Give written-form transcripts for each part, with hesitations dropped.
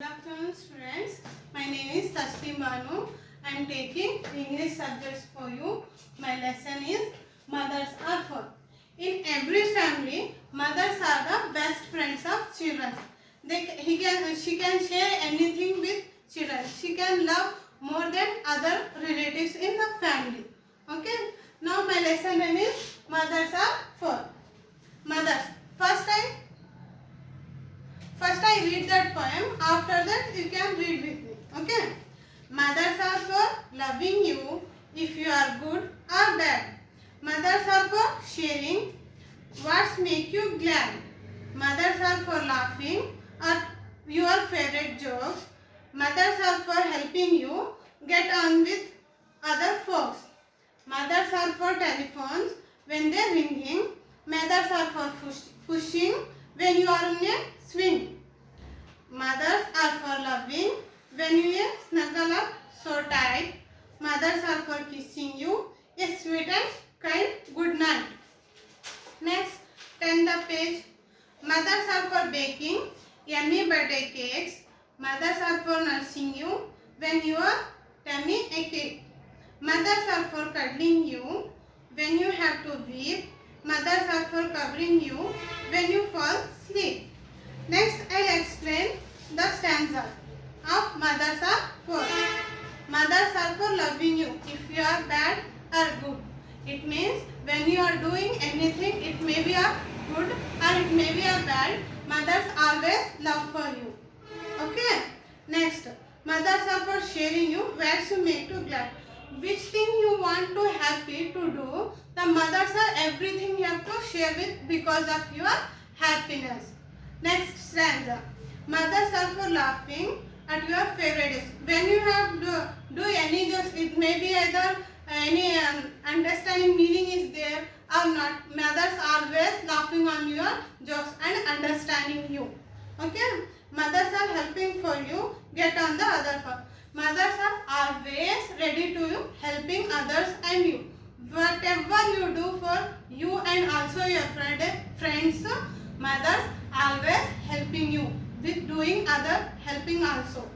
Good afternoon students, my name is Sasti Banu. I am taking English subjects for you. My lesson is Mothers are for. In every family, mothers are the best friends of children. She can share anything with children. She can love more than other relatives in the family. Okay, now my lesson name is Mothers are for. Mothers. First I read that poem. After that you can read with me. Okay. Mothers are for loving you if you are good or bad. Mothers are for sharing what make you glad. Mothers are for laughing at your favorite jokes. Mothers are for helping you get on with other folks. Mothers are for telephones when they are ringing. Mothers are for pushing when you are in a swing. Mothers are for loving when you snuggle up so tight. Mothers are for kissing you a sweet and kind good night. Next, turn the page. Mothers are for baking yummy birthday cakes. Mothers are for nursing you when your tummy aches. Mothers are for cuddling you when you have to weep. Mothers are for covering you when you fall asleep. Next, I will explain the stanza of Mothers are for. Mothers are for loving you if you are bad or good. It means when you are doing anything, it may be a good or it may be a bad, mothers always love for you. Okay. Next, mothers are for sharing you words to make you glad. Which thing you want to happy to do, the mothers are everything you have to share with because of your happiness. Next stanza. Mothers are for laughing at your favorite dish. When you have do any jokes, it may be either any understanding meaning is there or not. Mothers always laughing on your jokes and understanding you. Okay. Mothers are helping for you get on the other path. Mothers are always ready to you helping others and you. Whatever you do for you and also your friends, mothers always helping you with doing other helping also.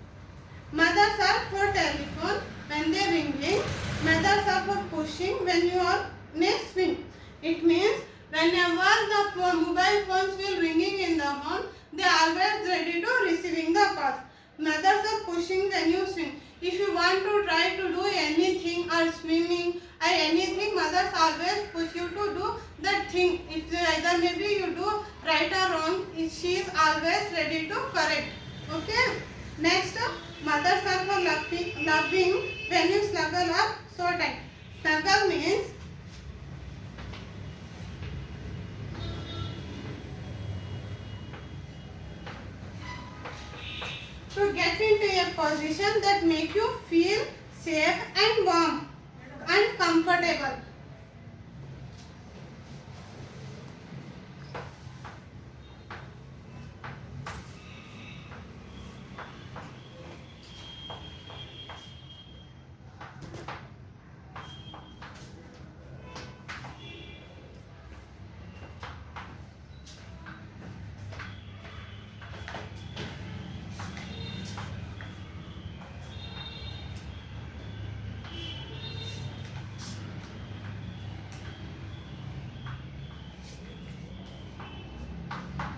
Mothers are for telephone when they are ringing. Mothers are for pushing when you are in a swing. It means whenever the mobile phones will ringing in the home, they are always ready to receiving the calls. Mothers are pushing when you swing. If you want to try to do anything or swimming or anything, mothers always push you to do that thing. If either maybe you do right or wrong, she is always ready to correct. Okay. Next, mothers are for loving when you snuggle up so tight. Snuggle means to get into a position that make you feel safe and warm and comfortable.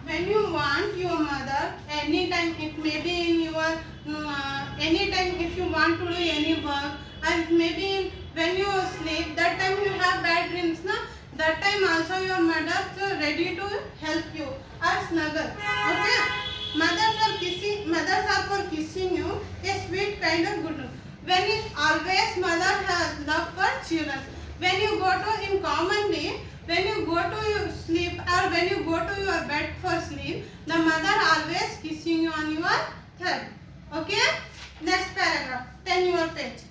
When you want your mother, anytime, it may be in your anytime if you want to do any work, and maybe when you sleep, that time you have bad dreams, na? That time also your mother is ready to help you or snuggle. Okay. Mothers are for kissing you a sweet kind of good. When it always mother has love for children. When you go to in commonly, when you go to your sleep or when you go to your bed for sleep, the mother always kissing you on your head. Okay. Next paragraph. 10 your page.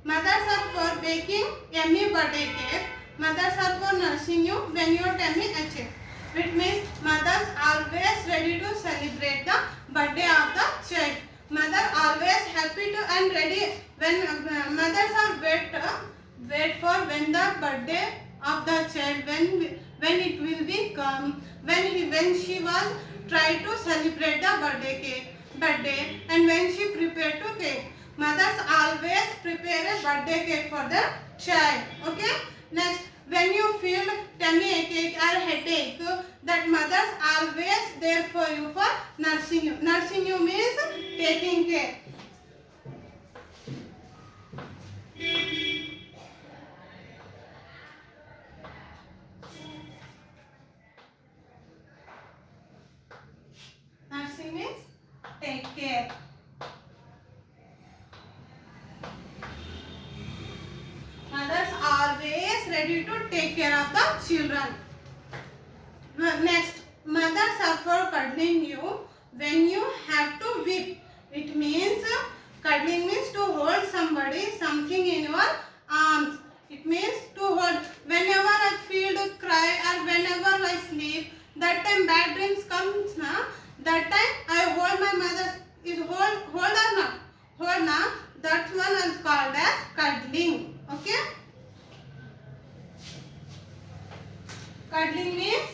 Mothers are for baking yummy birthday cake. Mothers are for nursing you when your tummy aches. It means mothers always ready to celebrate the birthday of the child. Mother always happy to and ready when mothers are wait for when the birthday of the child when it will be come when she was try to celebrate the birthday cake. birthday and when she prepared to cake. Mothers always prepare a birthday cake for the child. Okay. Next, when you feel tummy ache or headache, that mothers always there for you for nursing you. Nursing you means taking care. Nursing means take care. Mothers always ready to take care of the children. Next, mothers are for cuddling you when you have to weep. It means cuddling means to hold somebody, something in your arms. It means to hold. Whenever I feel to cry or whenever I sleep, that time bad dreams comes na. That time I hold my mother. Is hold or not? Hold na. That one is called as cuddling. Okay. Cuddling means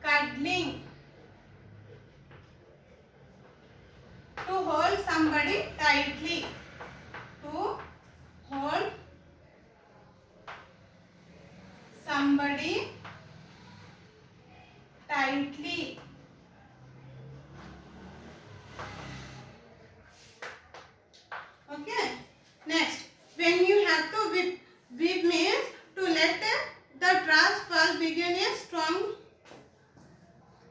cuddling. To hold somebody tightly. To hold somebody tightly. Okay. Next, when you have to weep, weep means to let the drops fall begin a strong.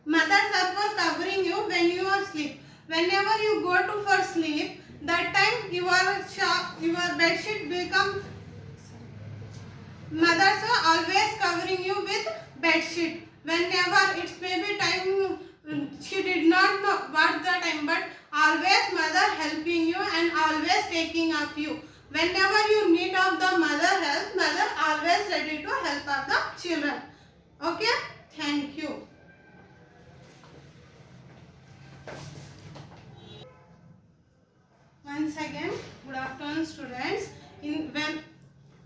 Mothers are for covering you when you are asleep. Whenever you go to for sleep, that time your bed sheet become. Mothers are always covering you with bed sheet. Whenever it's maybe time she did not know what the time, but always mother helping you and always taking of you. Whenever you need of the mother help, mother always ready to help of the children. Okay? Thank you. Once again, good afternoon students.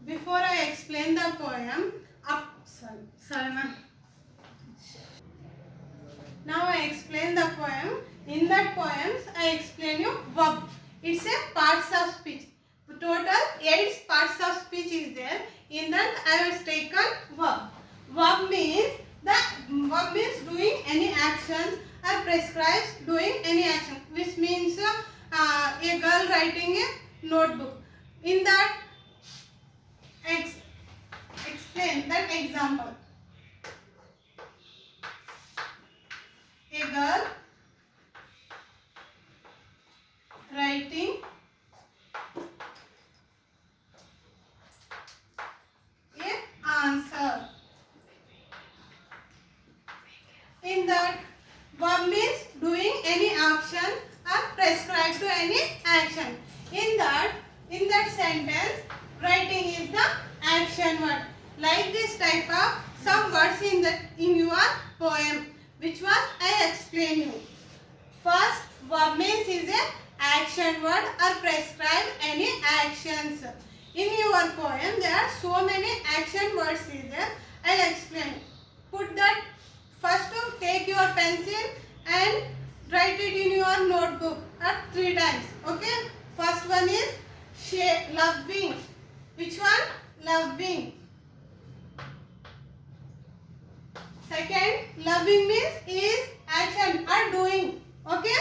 Before I explain the poem, sorry ma'am. Now I explain the poem. In that poems, I explain you verb. It's a parts of speech. Total 8 parts of speech is there. In that I have taken verb. Verb means doing any actions or prescribes doing any action, which means a girl writing a notebook. In that, explain that example. A girl writing a answer. In that, verb means doing any action or prescribe to any action. In that sentence, writing is the action word. Like this type of some words in your poem, which was I explain you. First, verb means is a action word or prescribe any actions. In your poem, there are so many action words is there. I'll explain. Put that first to take your pencil and write it in your notebook 3 times. Okay. First one is loving. Which one? Loving. Second, loving means is action or doing. Okay.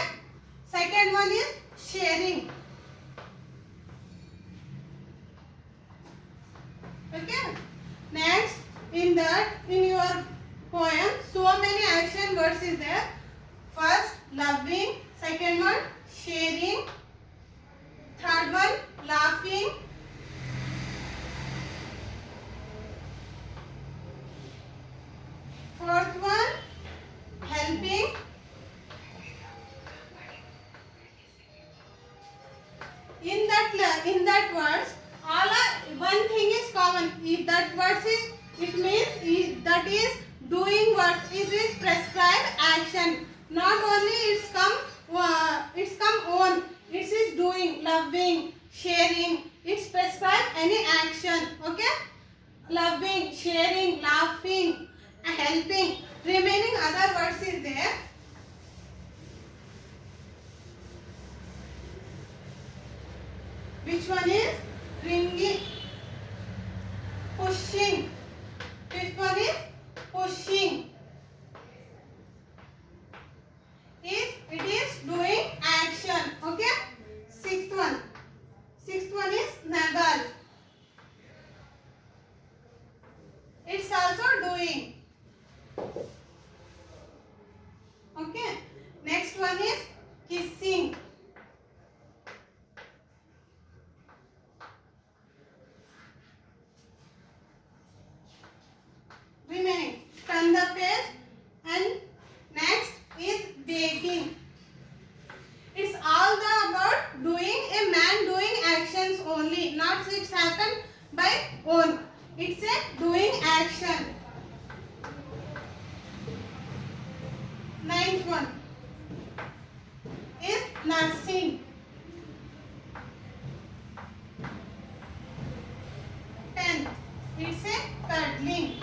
Second one is sharing. Okay. Next, in your poem, so many action words is there. First, loving. Second one, sharing. Third one, laughing. Fourth one, helping. In that words, one thing is common. If that words is, it means that is doing words. It is prescribed action. Not only it's come on. It is doing, loving, sharing. It's prescribed any action. Okay? Loving, sharing, laughing, helping. Remaining other Which one is ringing? Pushing. Fifth one is pushing. It is doing action. Okay. Sixth one is nagal. It's also doing. Okay. Next one is kissing. Remaining. Turn the page and next is baking. It's all about doing, a man doing actions only, not it's happen by own. It's a doing action. Ninth one is nursing. 10th, it's a cuddling.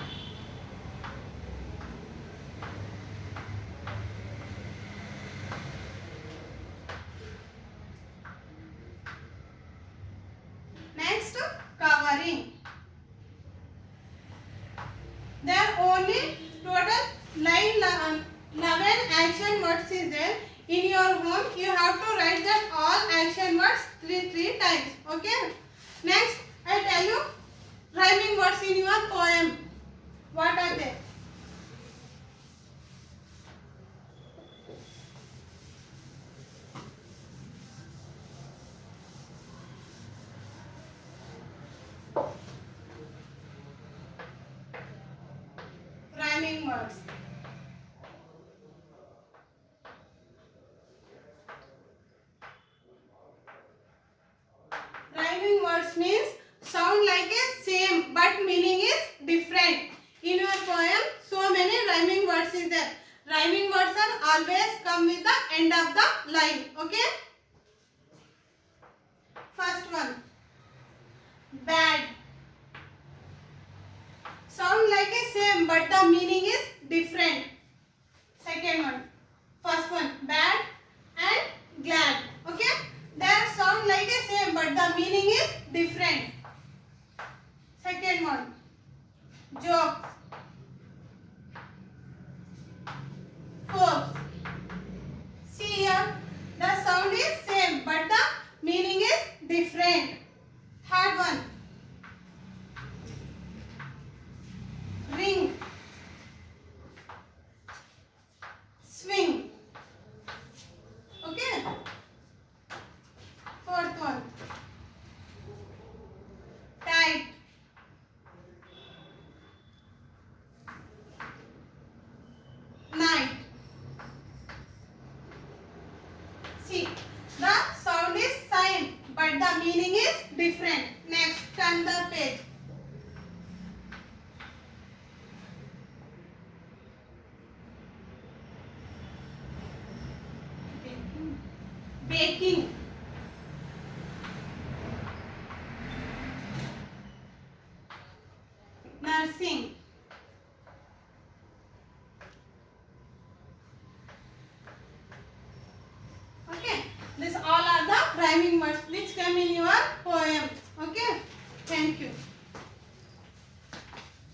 Next, covering. There are only total 11 action words is there. In your home, you have to write that all action words three times. Okay. Next, I tell you rhyming words in your poem. What are they? Rhyming words. Rhyming words means sound like a same but meaning is different. In your poem, so many rhyming words is there. Rhyming words are always come with the end of the line. Okay. First one, bad. Sound like a same but the meaning is different. Second one, first one, bad and glad. Okay. They sound like a same but the meaning is different. Second one, jokes. Fourth, see here, the sound is same but the meaning is different. Third one, ring, swing. Okay. Fourth one, tight. Night. See, the sound is same but the meaning is different. Next, turn the page. Baking. Nursing. Okay, these all are the rhyming words which come in your poem. Okay, thank you.